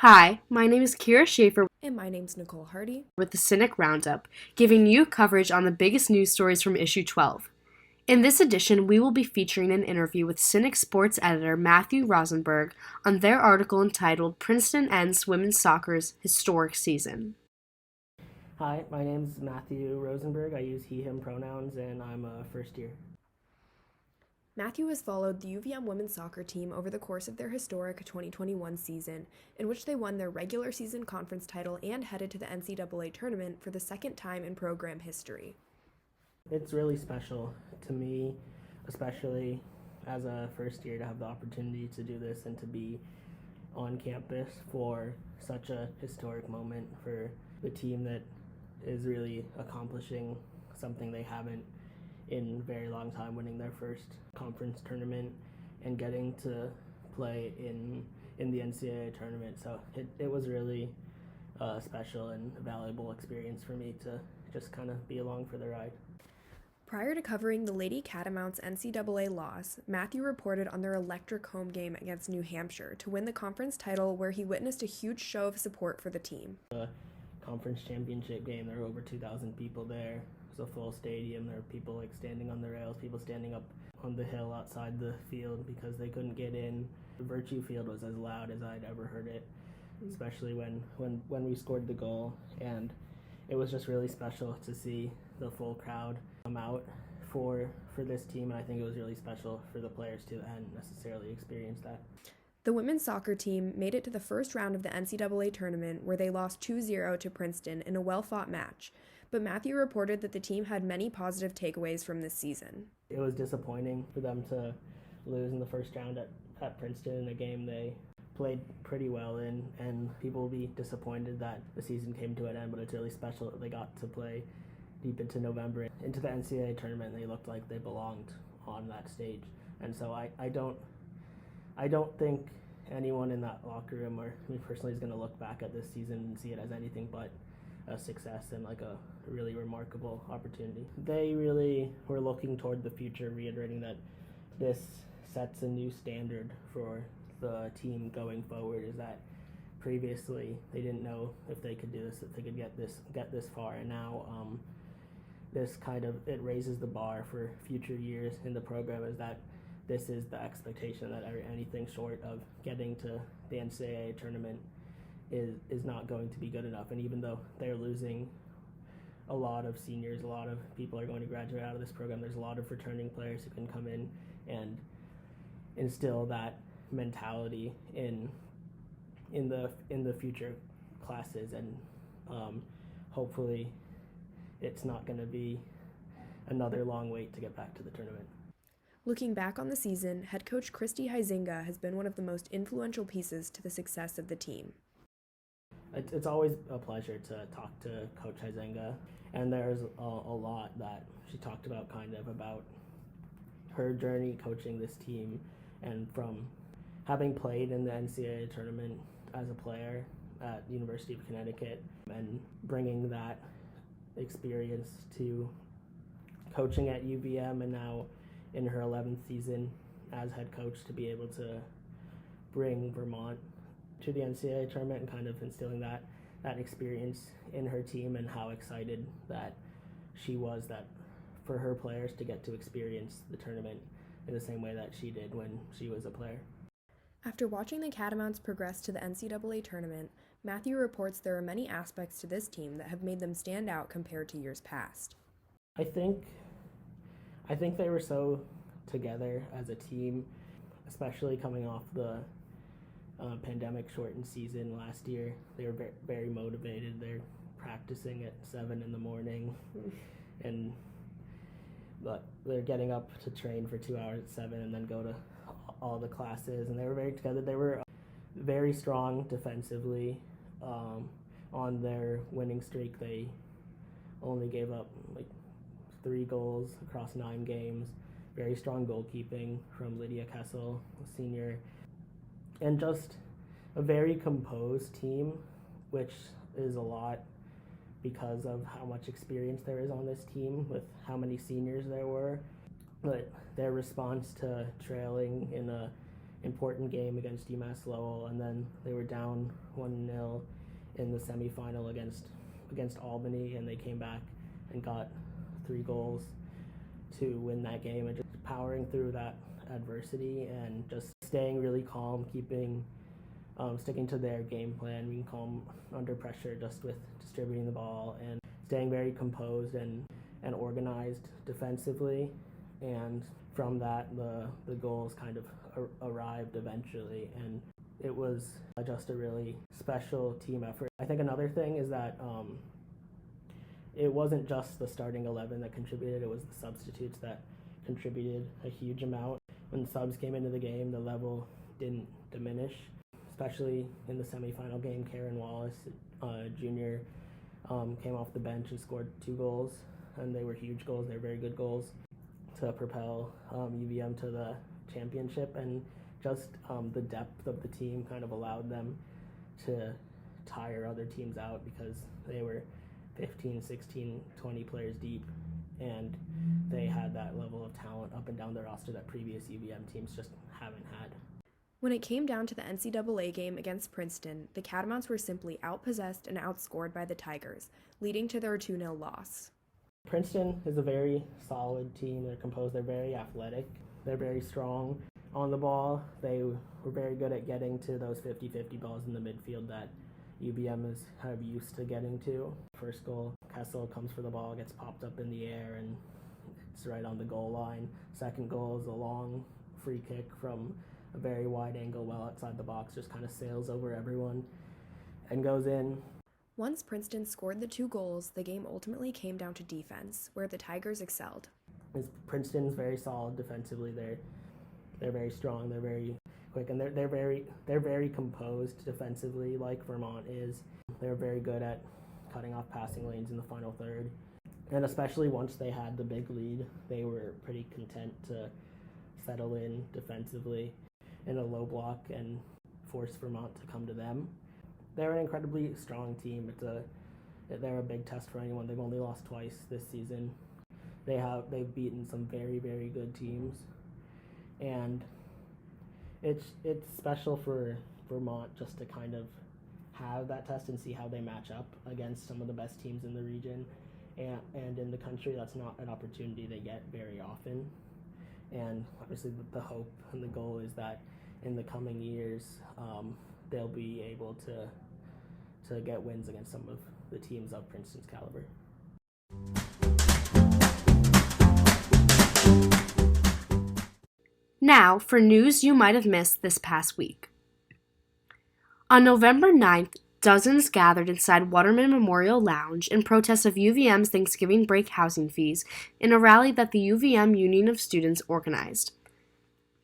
Hi, my name is Kira Schaefer And my name's Nicole Hardy. with the Cynic Roundup, giving you coverage on the biggest news stories from issue 12. In this edition, we will be featuring an interview with Cynic sports editor Matthew Rosenberg on their article entitled Princeton Ends Women's Soccer's Historic Season. Hi, my name is Matthew Rosenberg. I use he, him pronouns, and I'm a first year. Matthew has followed the UVM women's soccer team over the course of their historic 2021 season, in which they won their regular season conference title and headed to the NCAA tournament for the second time in program history. It's really special to me, especially as a first year, to have the opportunity to do this and to be on campus for such a historic moment for the team that is really accomplishing something they haven't in a very long time, winning their first conference tournament and getting to play in the NCAA tournament. So it was really a special and valuable experience for me to just kind of be along for the ride. Prior to covering the Lady Catamount's NCAA loss, Matthew reported on their electric home game against New Hampshire to win the conference title, where he witnessed a huge show of support for the team. The conference championship game, there were over 2,000 people there. It was a full stadium. There were people like standing on the rails, people standing up on the hill outside the field because they couldn't get in. The Virtue Field was as loud as I'd ever heard it, especially when we scored the goal. And it was just really special to see the full crowd come out for this team, and I think it was really special for the players too that hadn't necessarily experienced that. The women's soccer team made it to the first round of the NCAA tournament, where they lost 2-0 to Princeton in a well-fought match. But Matthew reported that the team had many positive takeaways from this season. It was disappointing for them to lose in the first round at Princeton in a game they played pretty well in, and people will be disappointed that the season came to an end, but it's really special that they got to play deep into November, into the NCAA tournament, and they looked like they belonged on that stage. And so I don't think anyone in that locker room, or me personally, is going to look back at this season and see it as anything but a success and like a really remarkable opportunity. They really were looking toward the future, reiterating that this sets a new standard for the team going forward, is that previously they didn't know if they could do this, if they could get this far, and now this kind of, it raises the bar for future years in the program, is that this is the expectation that anything short of getting to the NCAA tournament is not going to be good enough. And even though they're losing a lot of seniors, a lot of people are going to graduate out of this program, there's a lot of returning players who can come in and instill that mentality in the future classes, and hopefully it's not going to be another long wait to get back to the tournament. Looking back on the season, head coach Christy Huizinga has been one of the most influential pieces to the success of the team. It's always a pleasure to talk to Coach Huizinga, and there's a lot that she talked about, kind of about her journey coaching this team, and from having played in the NCAA tournament as a player at University of Connecticut and bringing that experience to coaching at UVM, and now in her 11th season as head coach, to be able to bring Vermont to the NCAA tournament and kind of instilling that experience in her team, and how excited that she was that for her players to get to experience the tournament in the same way that she did when she was a player. After watching the Catamounts progress to the NCAA tournament, Matthew reports there are many aspects to this team that have made them stand out compared to years past. I think they were so together as a team, especially coming off the pandemic shortened season last year. They were very, very motivated. They're practicing at 7 a.m. but they're getting up to train for 2 hours at 7 and then go to all the classes, and they were very together. They were very strong defensively. On their winning streak, they only gave up like 3 goals across 9 games. Very strong goalkeeping from Lydia Kessel, a senior, and just a very composed team, which is a lot because of how much experience there is on this team with how many seniors there were. But their response to trailing in a important game against UMass Lowell, and then they were down 1-0 in the semifinal against Albany, and they came back and got 3 goals to win that game, and just powering through that adversity and just staying really calm, sticking to their game plan, being calm under pressure just with distributing the ball, and staying very composed and organized defensively. And from that, the goals kind of arrived eventually, and it was just a really special team effort. I think another thing is that it wasn't just the starting 11 that contributed, it was the substitutes that contributed a huge amount. When subs came into the game, the level didn't diminish, especially in the semifinal game. Karen Wallace, junior, came off the bench and scored 2 goals, and they were huge goals. They were very good goals to propel UVM to the championship, and just the depth of the team kind of allowed them to tire other teams out because they were 15, 16, 20 players deep, and they had that level of talent up and down the roster that previous UVM teams just haven't had. When it came down to the NCAA game against Princeton, the Catamounts were simply outpossessed and outscored by the Tigers, leading to their 2-0 loss. Princeton is a very solid team. They're very athletic. They're very strong on the ball. They were very good at getting to those 50-50 balls in the midfield that UVM is kind of used to getting to. First goal, Kessel comes for the ball, gets popped up in the air, and it's right on the goal line. Second goal is a long free kick from a very wide angle well outside the box, just kind of sails over everyone and goes in. Once Princeton scored the 2 goals, the game ultimately came down to defense, where the Tigers excelled. Princeton's very solid defensively. They're very strong. They're very quick, and they're very composed defensively, like Vermont is. They're very good at cutting off passing lanes in the final third, and especially once they had the big lead, they were pretty content to settle in defensively in a low block and force Vermont to come to them. They're an incredibly strong team. They're a big test for anyone. They've only lost twice this season. They've beaten some very, very good teams, and it's special for Vermont just to kind of have that test and see how they match up against some of the best teams in the region and in the country. That's not an opportunity they get very often, and obviously the hope and the goal is that in the coming years they'll be able to get wins against some of the teams of Princeton's caliber. Now, for news you might have missed this past week. On November 9th, dozens gathered inside Waterman Memorial Lounge in protest of UVM's Thanksgiving break housing fees in a rally that the UVM Union of Students organized.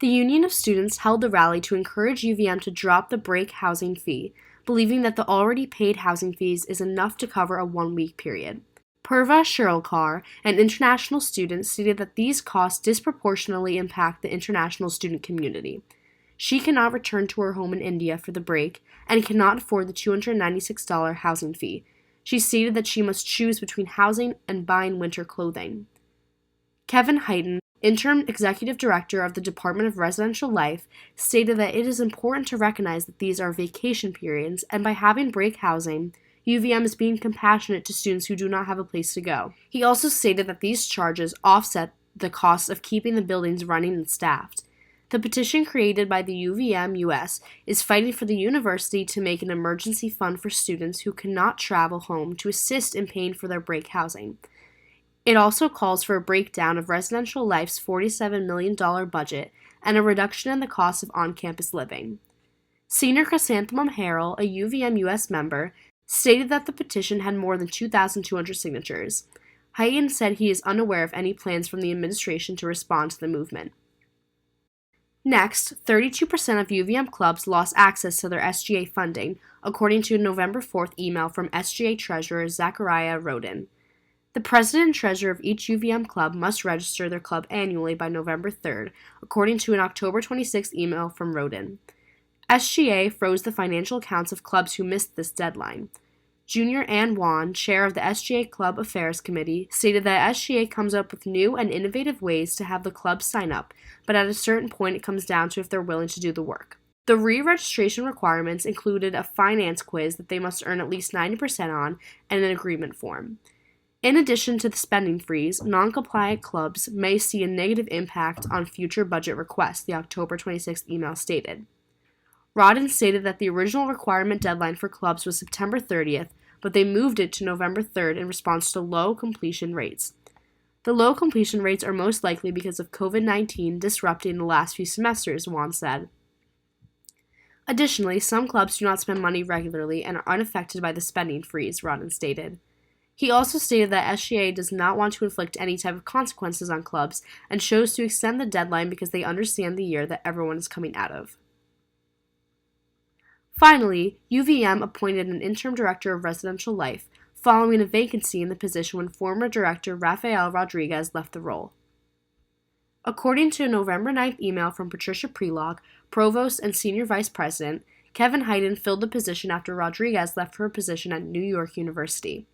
The Union of Students held the rally to encourage UVM to drop the break housing fee, believing that the already paid housing fees is enough to cover a 1-week period. Purva Shiralkar, an international student, stated that these costs disproportionately impact the international student community. She cannot return to her home in India for the break and cannot afford the $296 housing fee. She stated that she must choose between housing and buying winter clothing. Kevin Heighton, interim executive director of the Department of Residential Life, stated that it is important to recognize that these are vacation periods, and by having break housing, UVM is being compassionate to students who do not have a place to go. He also stated that these charges offset the costs of keeping the buildings running and staffed. The petition created by the UVM US is fighting for the university to make an emergency fund for students who cannot travel home to assist in paying for their break housing. It also calls for a breakdown of Residential Life's $47 million budget and a reduction in the cost of on-campus living. Senior Chrysanthemum Harrell, a UVM US member, stated that the petition had more than 2,200 signatures. Heighton said he is unaware of any plans from the administration to respond to the movement. Next, 32% of UVM clubs lost access to their SGA funding, according to a November 4th email from SGA Treasurer Zachariah Roden. The president and treasurer of each UVM club must register their club annually by November 3rd, according to an October 26th email from Roden. SGA froze the financial accounts of clubs who missed this deadline. Junior Ann Wan, chair of the SGA Club Affairs Committee, stated that SGA comes up with new and innovative ways to have the club sign up, but at a certain point it comes down to if they're willing to do the work. The re-registration requirements included a finance quiz that they must earn at least 90% on and an agreement form. In addition to the spending freeze, non-compliant clubs may see a negative impact on future budget requests, the October 26th email stated. Rodden stated that the original requirement deadline for clubs was September 30th, but they moved it to November 3rd in response to low completion rates. The low completion rates are most likely because of COVID-19 disrupting the last few semesters, Wan said. Additionally, some clubs do not spend money regularly and are unaffected by the spending freeze, Rodden stated. He also stated that SGA does not want to inflict any type of consequences on clubs and chose to extend the deadline because they understand the year that everyone is coming out of. Finally, UVM appointed an interim director of residential life, following a vacancy in the position when former director Rafael Rodriguez left the role. According to a November 9th email from Patricia Prelock, provost and senior vice president, Kevin Hayden filled the position after Rodriguez left her position at New York University.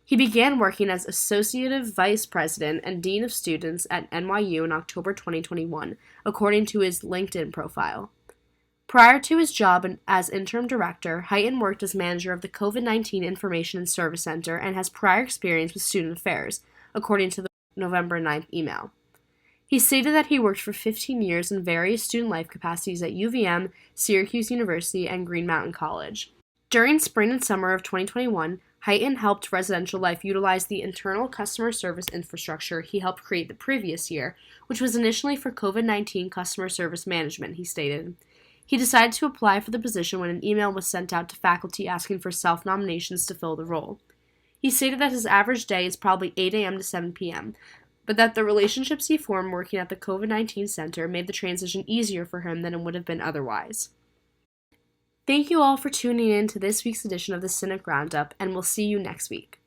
He began working as associative vice president and dean of students at NYU in October 2021, according to his LinkedIn profile. Prior to his job as interim director, Hayden worked as manager of the COVID-19 Information and Service Center and has prior experience with student affairs, according to the November 9th email. He stated that he worked for 15 years in various student life capacities at UVM, Syracuse University, and Green Mountain College. During spring and summer of 2021, Hayden helped Residential Life utilize the internal customer service infrastructure he helped create the previous year, which was initially for COVID-19 customer service management, he stated. He decided to apply for the position when an email was sent out to faculty asking for self-nominations to fill the role. He stated that his average day is probably 8 a.m. to 7 p.m., but that the relationships he formed working at the COVID-19 center made the transition easier for him than it would have been otherwise. Thank you all for tuning in to this week's edition of the Cynic Roundup, and we'll see you next week.